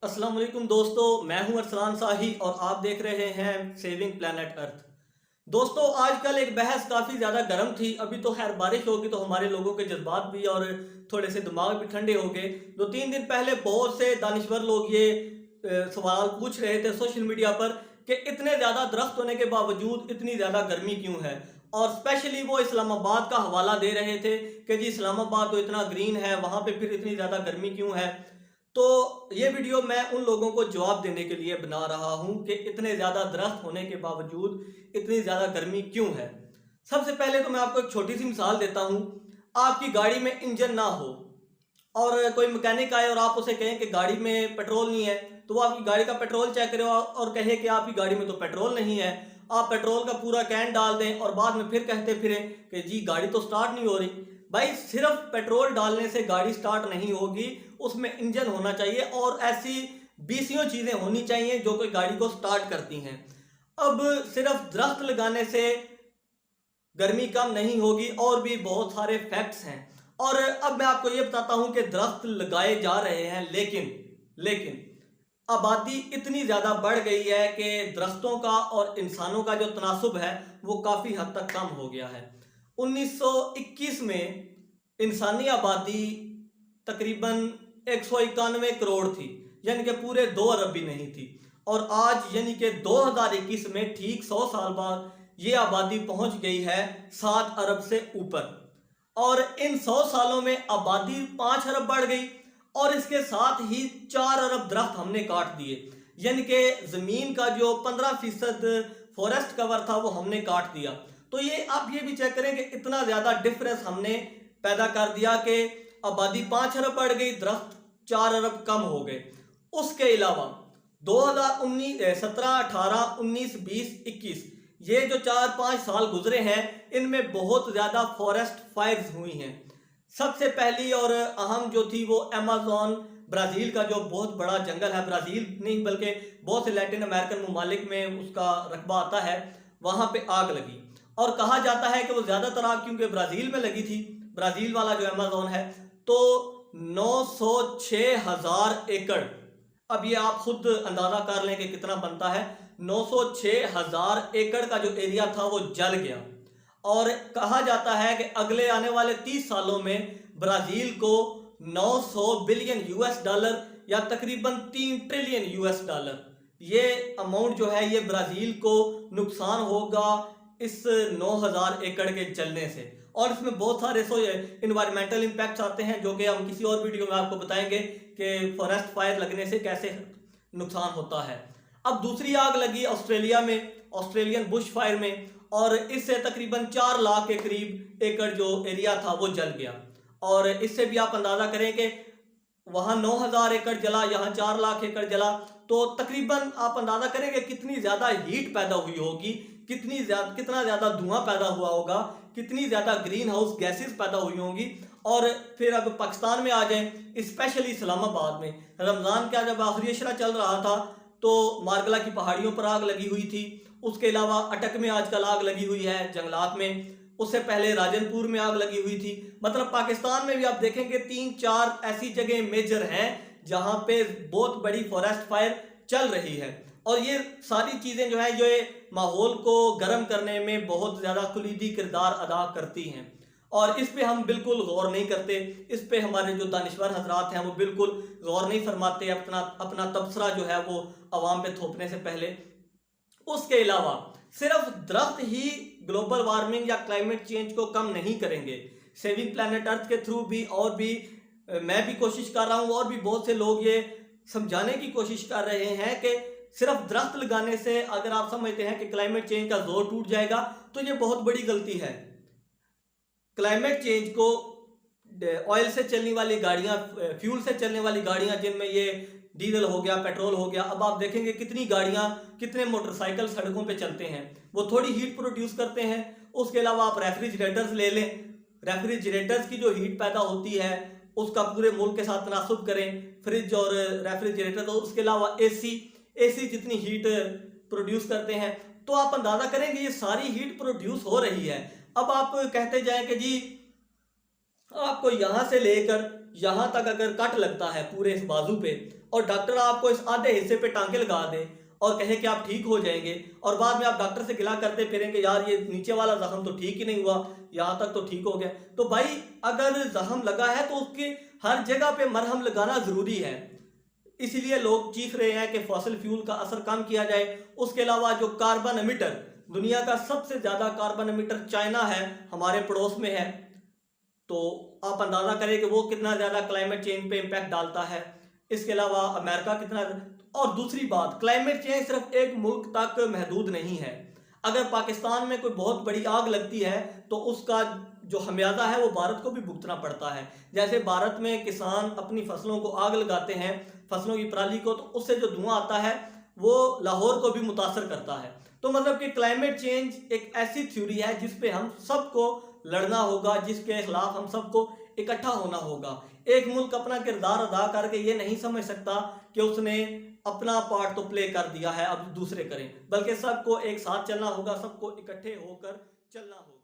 अस्सलाम वालेकुम दोस्तों, मैं हूं अरसलान साही और आप देख रहे हैं सेविंग प्लेनेट अर्थ। दोस्तों, आजकल एक बहस काफ़ी ज़्यादा गर्म थी। अभी तो खैर बारिश होगी तो हमारे लोगों के जज्बात भी और थोड़े से दिमाग भी ठंडे हो गए। 2-3 दिन पहले बहुत से दानिश्वर लोग ये सवाल पूछ रहे थे सोशल मीडिया पर कि इतने ज़्यादा दरख्त होने के बावजूद इतनी ज़्यादा गर्मी क्यों है। और स्पेशली वो इस्लामाबाद का हवाला दे रहे थे कि जी इस्लामाबाद तो इतना ग्रीन है, वहाँ पे फिर इतनी ज़्यादा गर्मी क्यों है। तो ये वीडियो मैं उन लोगों को जवाब देने के लिए बना रहा हूं कि इतने ज़्यादा दरख्त होने के बावजूद इतनी ज़्यादा गर्मी क्यों है। सबसे पहले तो मैं आपको एक छोटी सी मिसाल देता हूं। आपकी गाड़ी में इंजन ना हो और कोई मैकेनिक आए और आप उसे कहें कि गाड़ी में पेट्रोल नहीं है, तो वो आपकी गाड़ी का पेट्रोल चेक करे और कहे कि आपकी गाड़ी में तो पेट्रोल नहीं है। आप पेट्रोल का पूरा कैन डाल दें और बाद में फिर कहते फिरें कि जी गाड़ी तो स्टार्ट नहीं हो रही। भाई, सिर्फ पेट्रोल डालने से गाड़ी स्टार्ट नहीं होगी, उसमें इंजन होना चाहिए और ऐसी बीसियों चीज़ें होनी चाहिए जो कि गाड़ी को स्टार्ट करती हैं। अब सिर्फ दरख्त लगाने से गर्मी कम नहीं होगी, और भी बहुत सारे फैक्ट्स हैं। और अब मैं आपको ये बताता हूं कि दरख्त लगाए जा रहे हैं, लेकिन आबादी इतनी ज़्यादा बढ़ गई है कि दरख्तों का और इंसानों का जो तनासुब है वो काफ़ी हद तक कम हो गया है। 1921 में इंसानी आबादी तकरीबन 191 करोड़ थी, यानी कि पूरे 2 अरब भी नहीं थी। और आज यानी कि 2021 में ठीक 100 साल बाद ये आबादी पहुंच गई है 7 अरब से ऊपर। और इन 100 सालों में आबादी 5 अरब बढ़ गई और इसके साथ ही 4 अरब दरख्त हमने काट दिए, यानी कि ज़मीन का जो 15% फॉरेस्ट कवर था वो हमने काट दिया। तो ये आप ये भी चेक करें कि इतना ज़्यादा डिफरेंस हमने पैदा कर दिया कि आबादी 5 अरब बढ़ गई, दरख्त 4 अरब कम हो गए। उसके अलावा 2019 17 18 19 20 21 ये जो 4-5 साल गुजरे हैं, इनमें बहुत ज़्यादा फॉरेस्ट फायर्स हुई हैं। सबसे पहली और अहम जो थी वो अमेज़न, ब्राज़ील का जो बहुत बड़ा जंगल है, ब्राज़ील नहीं बल्कि बहुत से लैटिन अमेरिकन ममालिक में उसका रकबा आता है, वहाँ पे आग लगी। और कहा जाता है कि वो ज़्यादातर आग क्योंकि ब्राज़ील में लगी थी, ब्राज़ील वाला जो अमेज़न है, तो 906,000 एकड़। अब ये आप खुद अंदाज़ा कर लें कि कितना बनता है। 906,000 एकड़ का जो एरिया था वो जल गया। और कहा जाता है कि अगले आने वाले 30 सालों में ब्राज़ील को 900 बिलियन यूएस डॉलर या तकरीबन 3 ट्रिलियन यूएस डॉलर ये अमाउंट जो है ये ब्राज़ील को नुकसान होगा इस 9,000 एकड़ के जलने से। और इसमें बहुत सारे इन्वायरमेंटल इम्पैक्ट्स आते हैं जो कि हम किसी और वीडियो में आपको बताएंगे कि फॉरेस्ट फायर लगने से कैसे नुकसान होता है। अब दूसरी आग लगी ऑस्ट्रेलिया में, ऑस्ट्रेलियन बुश फायर में, और इससे तकरीबन 4 लाख के करीब एकड़ जो एरिया था वो जल गया। और इससे भी आप अंदाज़ा करें कि वहाँ 9,000 एकड़ जला, यहाँ 4 लाख एकड़ जला, तो तकरीबन आप अंदाज़ा करें कि कितनी ज़्यादा हीट पैदा हुई होगी, कितना ज़्यादा धुआं पैदा हुआ होगा, कितनी ज़्यादा ग्रीन हाउस गैसेस पैदा हुई होंगी। और फिर अब पाकिस्तान में आ जाएं, स्पेशली इस्लामाबाद में रमज़ान का जब आखिरी अशरा चल रहा था तो मारगला की पहाड़ियों पर आग लगी हुई थी। उसके अलावा अटक में आजकल आग लगी हुई है, जंगलात में। उससे पहले राजनपुर में आग लगी हुई थी। मतलब पाकिस्तान में भी आप देखेंगे 3-4 ऐसी जगह मेजर हैं जहां पे बहुत बड़ी फॉरेस्ट फायर चल रही है। और ये सारी चीज़ें जो है ये माहौल को गर्म करने में बहुत ज़्यादा कुलीदी किरदार अदा करती हैं। और इस पे हम बिल्कुल गौर नहीं करते, इस पे हमारे जो दानिश्वर हजरात हैं वो बिल्कुल गौर नहीं फरमाते अपना अपना तबसरा जो है वो आवाम पे थोपने से पहले। उसके अलावा सिर्फ दरख्त ही ग्लोबल वार्मिंग या क्लाइमेट चेंज को कम नहीं करेंगे। सेविंग प्लैनेट अर्थ के थ्रू भी और भी मैं भी कोशिश कर रहा हूँ और भी बहुत से लोग ये समझाने की कोशिश कर रहे हैं कि सिर्फ दरख्त लगाने से अगर आप समझते हैं कि क्लाइमेट चेंज का जोर टूट जाएगा तो ये बहुत बड़ी गलती है। क्लाइमेट चेंज को ऑयल से चलने वाली गाड़ियाँ, फ्यूल से चलने वाली गाड़ियाँ जिनमें ये डीजल हो गया, पेट्रोल हो गया, अब आप देखेंगे कितनी गाड़ियाँ, कितने मोटरसाइकिल सड़कों पे चलते हैं, वो थोड़ी हीट प्रोड्यूस करते हैं। उसके अलावा आप रेफ्रिजरेटर्स ले लें, रेफ्रिजरेटर्स की जो हीट पैदा होती है उसका पूरे मुल्क के साथ तनासुब करें, फ्रिज और रेफ्रिजरेटर। तो उसके अलावा एसी जितनी हीट प्रोड्यूस करते हैं, तो आप अंदाज़ा करेंगे ये सारी हीट प्रोड्यूस हो रही है। अब आप कहते जाएं कि जी आपको यहाँ से लेकर यहाँ तक अगर कट लगता है पूरे इस बाजू पे, और डॉक्टर आपको इस आधे हिस्से पे टांके लगा दे और कहे कि आप ठीक हो जाएंगे, और बाद में आप डॉक्टर से गिला करते फिरें कि यार ये नीचे वाला जख्म तो ठीक ही नहीं हुआ, यहाँ तक तो ठीक हो गया। तो भाई अगर जख्म लगा है तो उसके हर जगह पे मरहम लगाना ज़रूरी है। इसीलिए लोग चीख रहे हैं कि फॉसिल फ्यूल का असर कम किया जाए। उसके अलावा जो कार्बन एमिटर, दुनिया का सबसे ज़्यादा कार्बन एमिटर चाइना है, हमारे पड़ोस में है, तो आप अंदाज़ा करें कि वो कितना ज़्यादा क्लाइमेट चेंज पे इम्पैक्ट डालता है। इसके अलावा अमेरिका कितना। और दूसरी बात, क्लाइमेट चेंज सिर्फ एक मुल्क तक महदूद नहीं है। अगर पाकिस्तान में कोई बहुत बड़ी आग लगती है तो उसका जो खमियाजा है वो भारत को भी भुगतना पड़ता है। जैसे भारत में किसान अपनी फसलों को आग लगाते हैं, फसलों की पराली को, तो उससे जो धुआं आता है वो लाहौर को भी मुतासर करता है। तो मतलब कि क्लाइमेट चेंज एक ऐसी थ्योरी है जिस पे हम सबको लड़ना होगा, जिसके खिलाफ हम सबको इकट्ठा होना होगा। एक मुल्क अपना किरदार अदा करके ये नहीं समझ सकता कि उसने अपना पार्ट तो प्ले कर दिया है, अब दूसरे करें, बल्कि सबको एक साथ चलना होगा, सबको इकट्ठे होकर चलना होगा।